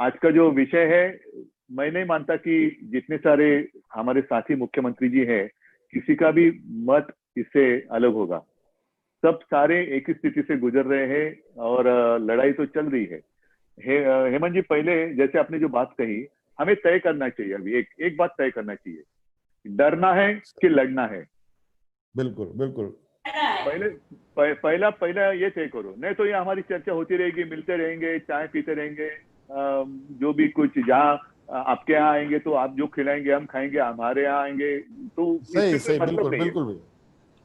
आज का जो विषय है, मैं नहीं मानता कि जितने सारे हमारे साथी मुख्यमंत्री जी हैं, किसी का भी मत इससे अलग होगा। सब सारे एक ही स्थिति से गुजर रहे हैं और लड़ाई तो चल रही है। हेमंत जी, पहले जैसे आपने जो बात कही, हमें तय करना चाहिए, अभी एक एक बात तय करना चाहिए, डरना है कि लड़ना है। बिल्कुल बिल्कुल। पहले पहला पहला ये तय करो, नहीं तो ये हमारी चर्चा होती रहेगी, मिलते रहेंगे, चाय पीते रहेंगे, जो भी कुछ, जहाँ आपके यहाँ आएंगे तो आप जो खिलाएंगे हम खाएंगे, हमारे यहाँ आएंगे तो सही इसमें कोई सही, मतलब बिल्कुल नहीं है। बिल्कुल भी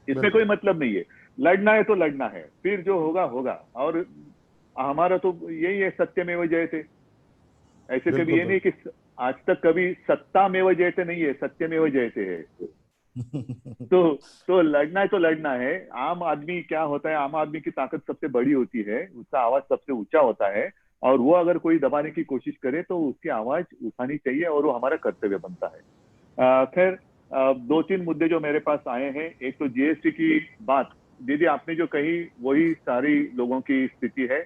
इसमें कोई बिल्कुल। मतलब नहीं है। लड़ना है तो लड़ना है, फिर जो होगा होगा। और हमारा तो यही है, सत्यमेव जयते। ऐसे कभी बिल्कुल ये नहीं बिल्कुल। कि आज तक कभी सत्तामेव जयते नहीं है, सत्यमेव जयते है। तो तो लड़ना है तो लड़ना है। आम आदमी क्या होता है, आम आदमी की ताकत सबसे बड़ी होती है, उसका आवाज सबसे ऊंचा होता है, और वो अगर कोई दबाने की कोशिश करे तो उसकी आवाज उठानी चाहिए, और वो हमारा कर्तव्य बनता है। खैर, दो तीन मुद्दे जो मेरे पास आए हैं, एक तो जीएसटी की बात। दीदी आपने जो कही वही सारी लोगों की स्थिति है।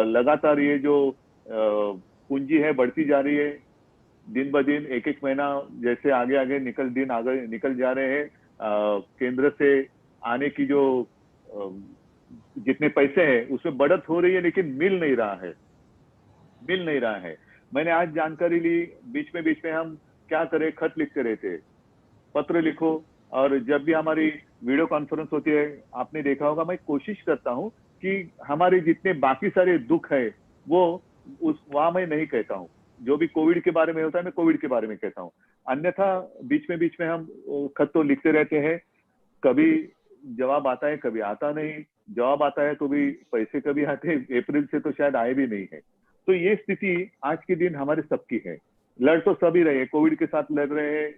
लगातार ये जो पूंजी है बढ़ती जा रही है, दिन ब दिन, एक एक महीना जैसे आगे आगे दिन आगे निकल जा रहे हैं। केंद्र से आने की जो जितने पैसे हैं उसमें बढ़त हो रही है, लेकिन मिल नहीं रहा है। मैंने आज जानकारी ली, बीच में हम क्या करें, खत लिखते रहते, पत्र लिखो, और जब भी हमारी वीडियो कॉन्फ्रेंस होती है, आपने देखा होगा, मैं कोशिश करता हूँ कि हमारे जितने बाकी सारे दुख है वो उस वहां मैं नहीं कहता हूँ। जो भी कोविड के बारे में होता है मैं कोविड के बारे में कहता हूँ। अन्यथा बीच में हम खत तो लिखते रहते हैं, कभी जवाब आता है कभी आता नहीं, जवाब आता है तो भी पैसे कभी आते हैं, अप्रैल से तो शायद आए भी नहीं है। तो ये स्थिति आज के दिन हमारे सबकी है। लड़ तो सभी रहे हैं, कोविड के साथ लड़ रहे हैं,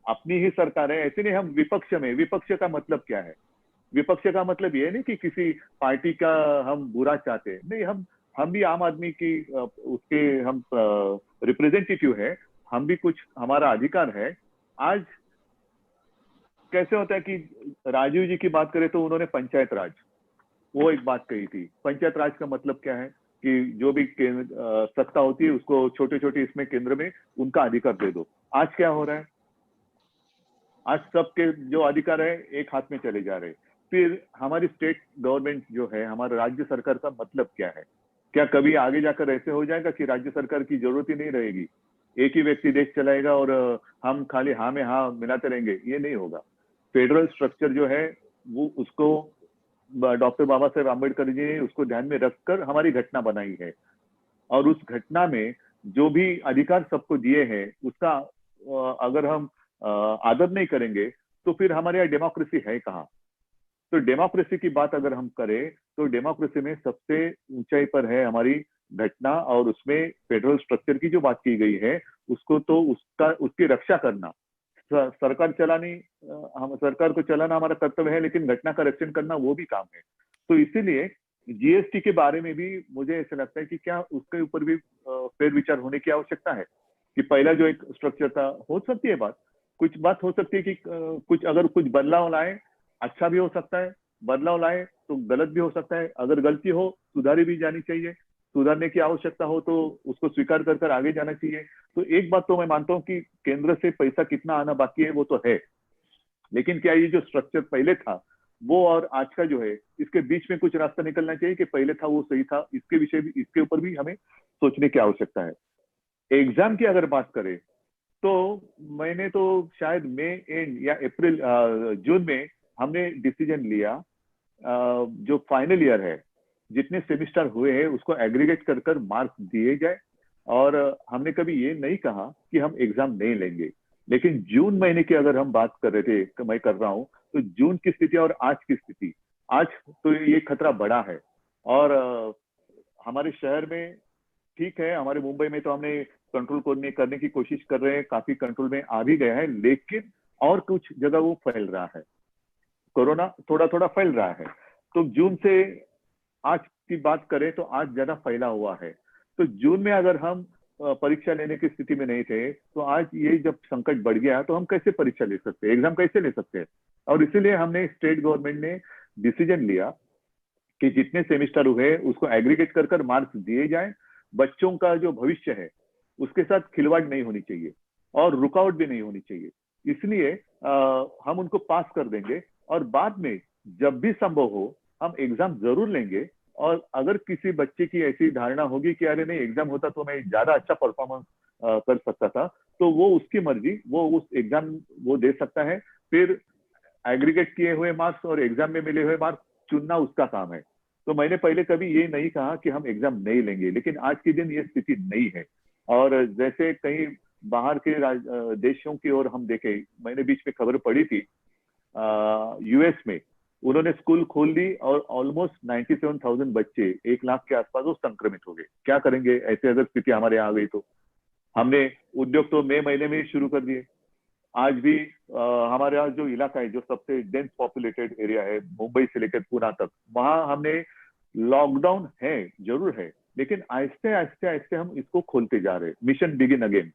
अपनी ही सरकार है, ऐसे नहीं हम विपक्ष में। विपक्ष का मतलब क्या है? विपक्ष का मतलब ये नहीं कि किसी पार्टी का हम बुरा चाहते हैं, नहीं, हम भी आम आदमी की उसके हम रिप्रेजेंटेटिव है, हम भी कुछ हमारा अधिकार है। आज कैसे होता है कि राजीव जी की बात करें तो उन्होंने पंचायत राज, वो एक बात कही थी। पंचायत राज का मतलब क्या है कि जो भी सत्ता होती है उसको छोटे छोटे इसमें केंद्र में उनका अधिकार दे दो। आज क्या हो रहा है? आज सबके जो अधिकार है एक हाथ में चले जा रहे हैं। फिर हमारी स्टेट गवर्नमेंट जो है, हमारा राज्य सरकार का मतलब क्या है? क्या कभी आगे जाकर ऐसे हो जाएगा कि राज्य सरकार की जरूरत ही नहीं रहेगी, एक ही व्यक्ति देश चलाएगा और हम खाली हाँ में हाँ मिलाते रहेंगे? ये नहीं होगा। फेडरल स्ट्रक्चर जो है वो, उसको डॉक्टर बाबा साहेब आम्बेडकर जी ने उसको ध्यान में रखकर हमारी घटना बनाई है, और उस घटना में जो भी अधिकार सबको दिए हैं उसका अगर हम आदर नहीं करेंगे तो फिर हमारे यहाँ डेमोक्रेसी है कहाँ? तो डेमोक्रेसी की बात अगर हम करें तो डेमोक्रेसी में सबसे ऊंचाई पर है हमारी घटना, और उसमें फेडरल स्ट्रक्चर की जो बात की गई है उसको तो उसकी रक्षा करना, सरकार चलानी, हम सरकार को चलाना हमारा कर्तव्य है, लेकिन घटना का रक्षण करना वो भी काम है। तो इसीलिए जीएसटी के बारे में भी मुझे ऐसा लगता है कि क्या उसके ऊपर भी फेर विचार होने की आवश्यकता है। कि पहला जो एक स्ट्रक्चर था, हो सकती है बात, कुछ बात हो सकती है कि कुछ अगर कुछ बदलाव लाए, अच्छा भी हो सकता है, बदलाव लाए तो गलत भी हो सकता है। अगर गलती हो सुधारी भी जानी चाहिए, सुधारने की आवश्यकता हो तो उसको स्वीकार कर कर आगे जाना चाहिए। तो एक बात तो मैं मानता हूँ कि केंद्र से पैसा कितना आना बाकी है वो तो है, लेकिन क्या ये जो स्ट्रक्चर पहले था वो और आज का जो है, इसके बीच में कुछ रास्ता निकलना चाहिए कि पहले था वो सही था, इसके विषय भी, इसके ऊपर भी हमें सोचने की आवश्यकता है। एग्जाम की अगर बात करें तो मैंने तो शायद मई एंड या अप्रैल जून में हमने डिसीजन लिया, जो फाइनल ईयर है जितने सेमिस्टर हुए हैं उसको एग्रीगेट कर कर मार्क्स दिए जाए। और हमने कभी ये नहीं कहा कि हम एग्जाम नहीं लेंगे, लेकिन जून महीने की अगर हम बात कर रहे थे, मैं कर रहा हूं, तो जून की स्थिति और आज की स्थिति, आज तो ये खतरा बड़ा है। और हमारे शहर में ठीक है, हमारे मुंबई में तो हमने कंट्रोल करने की कोशिश कर रहे हैं, काफी कंट्रोल में आ भी गया है, लेकिन और कुछ जगह वो फैल रहा है, कोरोना थोड़ा थोड़ा फैल रहा है। तो जून से आज की बात करें तो आज ज्यादा फैला हुआ है। तो जून में अगर हम परीक्षा लेने की स्थिति में नहीं थे, तो आज ये जब संकट बढ़ गया तो हम कैसे परीक्षा ले सकते हैं, एग्जाम कैसे ले सकते हैं? और इसीलिए हमने स्टेट गवर्नमेंट ने डिसीजन लिया कि जितने सेमिस्टर हुए उसको एग्रीगेट कर कर मार्क्स दिए जाए, बच्चों का जो भविष्य है उसके साथ खिलवाड़ नहीं होनी चाहिए और रुकावट भी नहीं होनी चाहिए। इसलिए हम उनको पास कर देंगे और बाद में जब भी संभव हो हम एग्जाम जरूर लेंगे। और अगर किसी बच्चे की ऐसी धारणा होगी कि अरे नहीं एग्जाम होता तो मैं ज्यादा अच्छा परफॉर्मेंस कर सकता था, तो वो उसकी मर्जी, वो उस एग्जाम वो दे सकता है। फिर एग्रीगेट किए हुए मार्क्स और एग्जाम में मिले हुए मार्क्स चुनना उसका काम है। तो मैंने पहले कभी ये नहीं कहा कि हम एग्जाम नहीं लेंगे, लेकिन आज के दिन ये स्थिति नहीं है। और जैसे कहीं बाहर के देशों की ओर हम देखें, मैंने बीच में खबर पढ़ी थी यूएस में उन्होंने स्कूल खोल दी और ऑलमोस्ट 97,000 बच्चे 1 लाख के आसपास वो संक्रमित हो गए। क्या करेंगे ऐसे अगर स्थिति हमारे यहाँ आ गई तो? हमने उद्योग तो मई महीने में ही शुरू कर दिए। आज भी हमारे यहाँ जो इलाका है, जो सबसे डेंस पॉपुलेटेड एरिया है मुंबई से लेकर पुणे तक, वहां हमने लॉकडाउन है जरूर है, लेकिन आहिस्ते आहिस्ते आहिस्ते हम इसको खोलते जा रहे हैं। Mission begin again,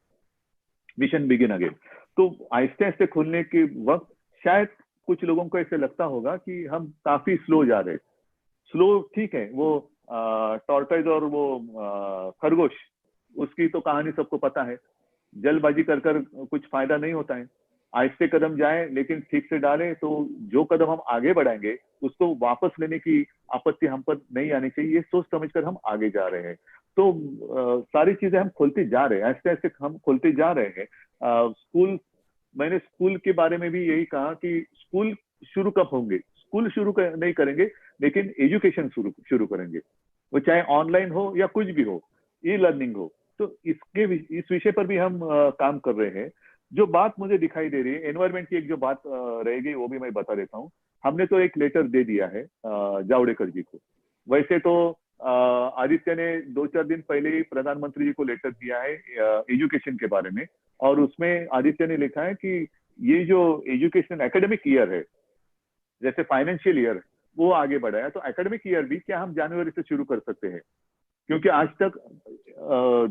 mission begin again. तो आहिस्ते आहिस्ते खोलने के वक्त शायद कुछ लोगों को ऐसे लगता होगा कि हम काफी स्लो जा रहे हैं। स्लो ठीक है, वो टॉर्टोइज और वो खरगोश, उसकी तो कहानी सबको पता है। जल्दबाजी कर कर कुछ फायदा नहीं होता है। आहिस्ते कदम जाए लेकिन ठीक से डालें, तो जो कदम हम आगे बढ़ाएंगे उसको वापस लेने की आपत्ति हम पर नहीं आनी चाहिए। ये सोच समझकर हम आगे जा रहे हैं। तो सारी चीजें हम खोलते जा रहे हैं, ऐसे ऐसे हम खोलते जा रहे हैं। स्कूल, मैंने स्कूल के बारे में भी यही कहा कि स्कूल शुरू कब होंगे? स्कूल शुरू नहीं करेंगे, लेकिन एजुकेशन शुरू शुरू करेंगे, वो चाहे ऑनलाइन हो या कुछ भी हो, ई लर्निंग हो। तो इस विषय पर भी हम काम कर रहे हैं। जो बात मुझे दिखाई दे रही है एनवायरमेंट की, एक जो बात रहेगी वो भी मैं बता देता हूँ। हमने तो एक लेटर दे दिया है जावड़ेकर जी को। वैसे तो आदित्य ने 2-4 दिन पहले ही प्रधानमंत्री जी को लेटर दिया है एजुकेशन के बारे में, और उसमें आदित्य ने लिखा है कि ये जो एजुकेशन एकेडमिक ईयर है, जैसे फाइनेंशियल ईयर वो आगे बढ़ा है, तो एकेडमिक ईयर भी क्या हम जनवरी से शुरू कर सकते हैं? क्योंकि आज तक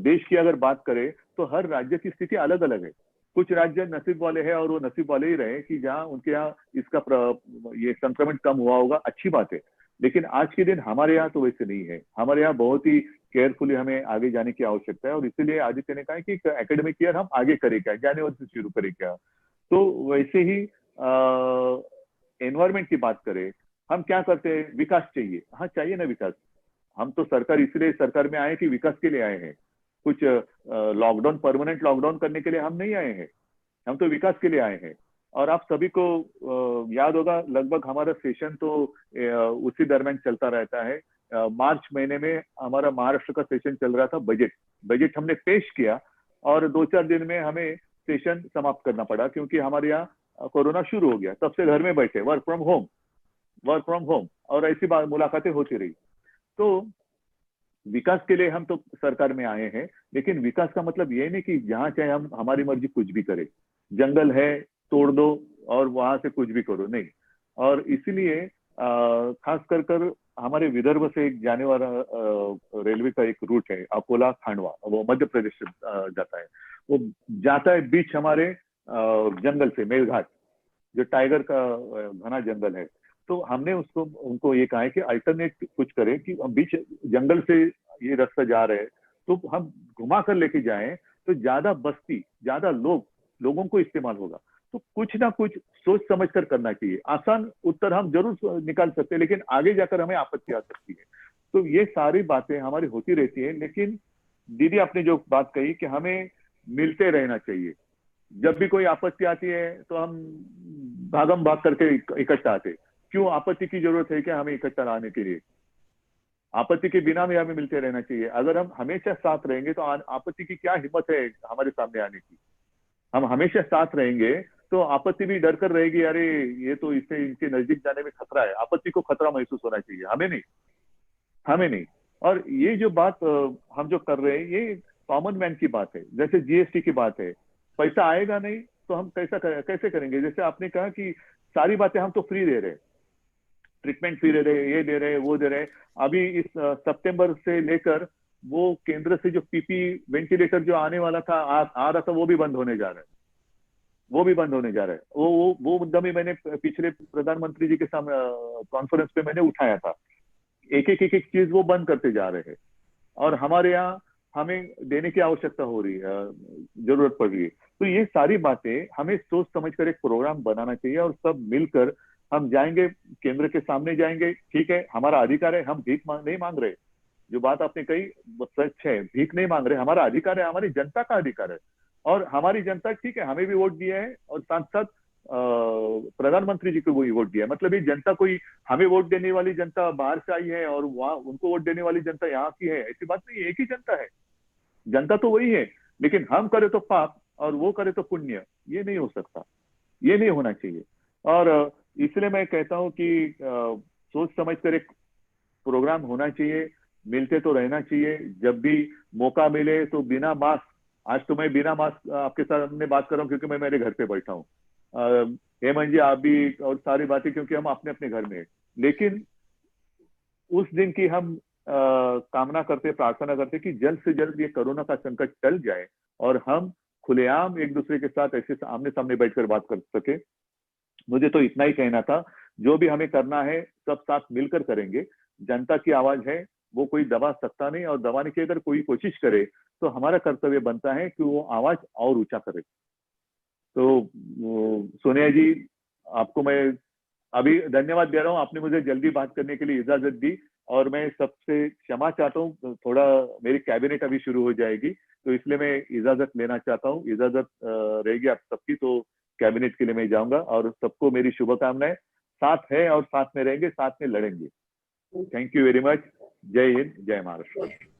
देश की अगर बात करें तो हर राज्य की स्थिति अलग अलग है। कुछ राज्य नसीब वाले हैं और वो नसीब वाले ही रहे कि जहाँ उनके यहाँ ये संक्रमण कम हुआ होगा, अच्छी बात है। लेकिन आज के दिन हमारे यहाँ तो वैसे नहीं है। हमारे यहाँ बहुत ही केयरफुली हमें आगे जाने की आवश्यकता है, और इसीलिए आदित्य ने कहा कि एकेडमिक ईयर हम आगे करें क्या, जनवरी से शुरू करें क्या। तो वैसे ही एनवायरमेंट की बात करें, हम क्या करते हैं? विकास चाहिए, हाँ चाहिए ना विकास। हम तो सरकार इसलिए सरकार में आए कि विकास के लिए आए हैं। कुछ लॉकडाउन, परमानेंट लॉकडाउन करने के लिए हम नहीं आए हैं, हम तो विकास के लिए आए हैं। और आप सभी को याद होगा, लगभग हमारा सेशन तो उसी दरमियान चलता रहता है। मार्च महीने में हमारा महाराष्ट्र का सेशन चल रहा था, बजट हमने पेश किया और 2-4 दिन में हमें सेशन समाप्त करना पड़ा, क्योंकि हमारे यहाँ कोरोना शुरू हो गया। तब से घर में बैठे, वर्क फ्रॉम होम, और ऐसी बात मुलाकातें होती रही। तो विकास के लिए हम तो सरकार में आए हैं, लेकिन विकास का मतलब ये नहीं कि जहां चाहे हम हमारी मर्जी कुछ भी करें। जंगल है तोड़ दो और वहां से कुछ भी करो, नहीं। और इसीलिए खास कर हमारे विदर्भ से एक जाने वाला रेलवे का एक रूट है अकोला खांडवा, वो मध्य प्रदेश से जाता है। वो जाता है बीच हमारे जंगल से, मेलघाट, जो टाइगर का घना जंगल है। तो हमने उनको ये कहा है कि अल्टरनेट कुछ करें, कि हम बीच जंगल से ये रास्ता जा रहे हैं तो हम घुमा कर लेके जाएं, तो ज्यादा बस्ती, ज्यादा लोगों को इस्तेमाल होगा। तो कुछ ना कुछ सोच समझ कर करना चाहिए। आसान उत्तर हम जरूर निकाल सकते हैं, लेकिन आगे जाकर हमें आपत्ति आ सकती है। तो ये सारी बातें हमारी होती रहती है। लेकिन दीदी आपने जो बात कही कि हमें मिलते रहना चाहिए। जब भी कोई आपत्ति आती है तो हम भागम भाग करके इकट्ठा आते। क्यों आपत्ति की जरूरत है क्या हमें इकट्ठा आने के लिए? आपत्ति के बिना भी हमें मिलते रहना चाहिए। अगर हम हमेशा साथ रहेंगे तो आपत्ति की क्या हिम्मत है हमारे सामने आने की? हम हमेशा साथ रहेंगे तो आपत्ति भी डर कर रहेगी, अरे ये तो इससे इनके नजदीक जाने में खतरा है। आपत्ति को खतरा महसूस होना चाहिए, हमें नहीं। और ये जो बात हम जो कर रहे हैं, ये कॉमन मैन की बात है। जैसे जीएसटी की बात है, पैसा आएगा नहीं तो हम कैसे करेंगे? जैसे आपने कहा कि सारी बातें हम तो फ्री दे रहे हैं, ट्रीटमेंट फ्री दे रहे हैं, ये दे रहे हैं, वो दे रहे हैं। अभी इस सितंबर से लेकर वो केंद्र से जो पीपी वेंटिलेटर जो आने वाला था, आ रहा था, वो भी बंद होने जा रहा है। वो मुद्दा भी मैंने पिछले प्रधानमंत्री जी के सामने कॉन्फ्रेंस पे मैंने उठाया था। एक एक चीज वो बंद करते जा रहे हैं। और हमारे यहाँ हमें देने की आवश्यकता हो रही है, जरूरत पड़ रही है। तो ये सारी बातें हमें सोच समझ कर एक प्रोग्राम बनाना चाहिए और सब मिलकर हम जाएंगे, केंद्र के सामने जाएंगे। ठीक है, हमारा अधिकार है, हम भीख नहीं मांग रहे। जो बात आपने कही वो सच है, भीख नहीं मांग रहे, हमारा अधिकार है, हमारी जनता का अधिकार है। और हमारी जनता, ठीक है, हमें भी वोट दिया है और साथ साथ प्रधानमंत्री जी को भी वोट दिया है। मतलब ये जनता कोई हमें वोट देने वाली जनता बाहर से आई है और वहां उनको वोट देने वाली जनता यहाँ की है, ऐसी बात नहीं, एक ही जनता है, जनता तो वही है। लेकिन हम करे तो पाप और वो करे तो पुण्य, ये नहीं हो सकता, ये नहीं होना चाहिए। और इसलिए मैं कहता हूँ कि सोच समझ कर एक प्रोग्राम होना चाहिए, मिलते तो रहना चाहिए। जब भी मौका मिले तो बिना मास्क, आज तो मैं बिना मास्क आपके सामने बात कर रहा हूँ क्योंकि मैं मेरे घर पे बैठा हूँ। हेमंत जी आप भी, और सारी बातें क्योंकि हम अपने अपने घर में हैं। लेकिन उस दिन की हम कामना करते, प्रार्थना करते कि जल्द से जल्द ये कोरोना का संकट टल जाए और हम खुलेआम एक दूसरे के साथ ऐसे आमने सामने बैठकर बात कर सके। मुझे तो इतना ही कहना था, जो भी हमें करना है सब साथ मिलकर करेंगे। जनता की आवाज है, वो कोई दबा सकता नहीं, और दबाने की अगर कोई कोशिश करे तो हमारा कर्तव्य बनता है कि वो आवाज और ऊंचा करे। तो सोनिया जी, आपको मैं अभी धन्यवाद दे रहा हूँ, आपने मुझे जल्दी बात करने के लिए इजाजत दी। और मैं सबसे क्षमा चाहता हूँ, थोड़ा मेरी कैबिनेट अभी शुरू हो जाएगी तो इसलिए मैं इजाजत लेना चाहता हूँ। इजाजत रहेगी आप सबकी तो कैबिनेट के लिए मैं जाऊंगा, और सबको मेरी शुभकामनाएं। साथ है और साथ में रहेंगे, साथ में लड़ेंगे। Thank you very much. जय हिंद, जय महाराष्ट्र।